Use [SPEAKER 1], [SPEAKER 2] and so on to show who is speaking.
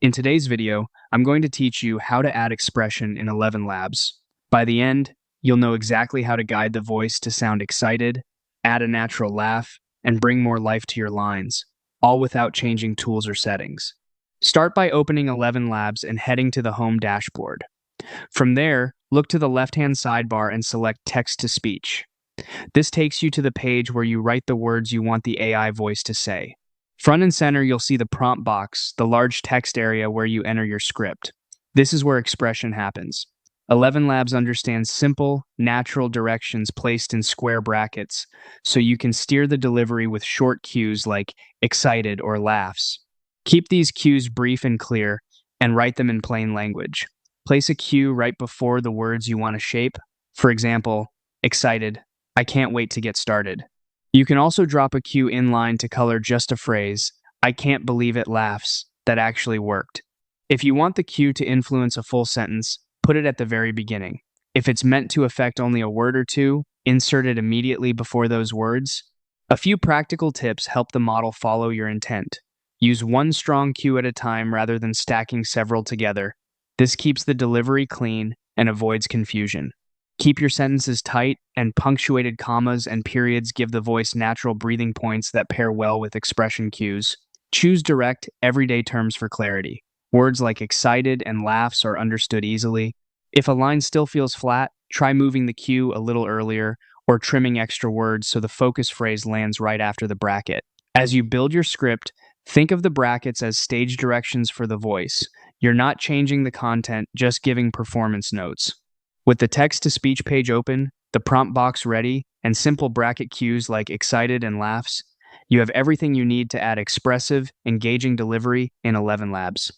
[SPEAKER 1] In today's video, I'm going to teach you how to add expression in ElevenLabs. By the end, you'll know exactly how to guide the voice to sound excited, add a natural laugh, and bring more life to your lines, all without changing tools or settings. Start by opening ElevenLabs and heading to the home dashboard. From there, look to the left-hand sidebar and select Text-to-Speech. This takes you to the page where you write the words you want the AI voice to say. Front and center, you'll see the prompt box, the large text area where you enter your script. This is where expression happens. ElevenLabs understands simple, natural directions placed in square brackets, so you can steer the delivery with short cues like excited or laughs. Keep these cues brief and clear, and write them in plain language. Place a cue right before the words you want to shape. For example, excited, I can't wait to get started. You can also drop a cue inline to color just a phrase, I can't believe it laughs, that actually worked. If you want the cue to influence a full sentence, put it at the very beginning. If it's meant to affect only a word or two, insert it immediately before those words. A few practical tips help the model follow your intent. Use one strong cue at a time rather than stacking several together. This keeps the delivery clean and avoids confusion. Keep your sentences tight, and punctuated commas and periods give the voice natural breathing points that pair well with expression cues. Choose direct, everyday terms for clarity. Words like excited and laughs are understood easily. If a line still feels flat, try moving the cue a little earlier or trimming extra words so the focus phrase lands right after the bracket. As you build your script, think of the brackets as stage directions for the voice. You're not changing the content, just giving performance notes. With the text-to-speech page open, the prompt box ready, and simple bracket cues like excited and laughs, you have everything you need to add expressive, engaging delivery in ElevenLabs.